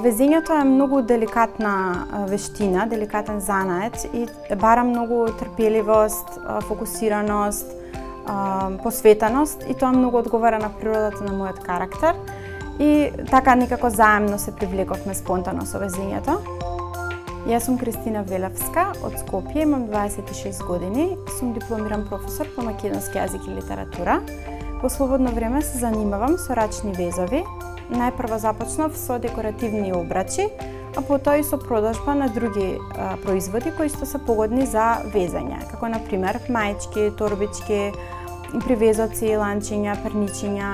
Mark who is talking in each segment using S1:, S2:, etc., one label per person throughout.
S1: Везењето е многу деликатна вештина, деликатен занает и бара многу трпеливост, фокусираност, посветеност и тоа многу одговара на природата на мојот карактер. И така некако заемно се привлековме спонтано со везењето. Јас сум Кристина Велевска од Скопје, имам 26 години, сум дипломиран професор по македонски јазик и литература. Во слободно време се занимавам со рачни везови. Најпрво започнав со декоративни обрачи, а потоа и со продажба на други производи кои што се погодни за везање, како на пример маички, торбички, привезоци, ланчиња, перничиња.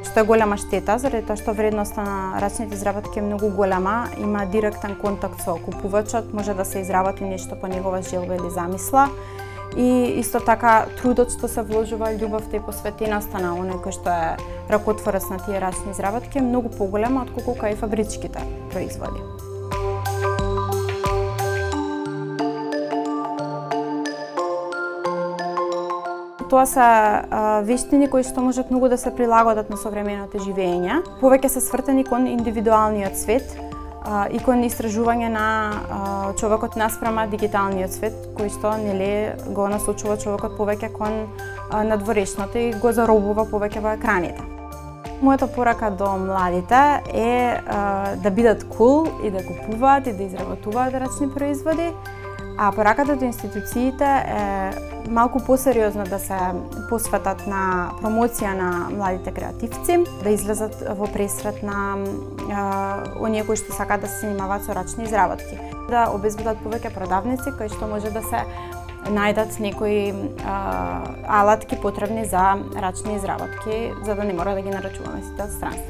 S1: Што е голема штета, заради тоа што вредноста на рачните изработки е многу голема, има директен контакт со купувачот, може да се изработи нешто по негова желба или замисла. И исто така трудот што се вложува, љубовта и посветеноста на оној кој што е ракотворац на тие рачни изработки е многу поголема отколку кај фабричките производи. Тоа се вештини кои што можат многу да се прилагодат на современото живење. Повеќе се свртени кон индивидуалниот свет и кон истражување на човекот наспрема дигиталниот свет, кој што нели го насочува човекот повеќе кон надворешното и го заробува повеќе во екраните. Мојата порака до младите е да бидат кул и да купуваат и да изработуваат рачни производи, а пораката до институциите е малку посериозно да се посветат на промоција на младите креативци, да излезат во пресрет на оние кои што сакаат да се занимаваат со рачни изработки, да обезбедат повеќе продавници кои што може да се најдат некои алатки потребни за рачни изработки, за да не мора да ги нарачуваме сите од странство.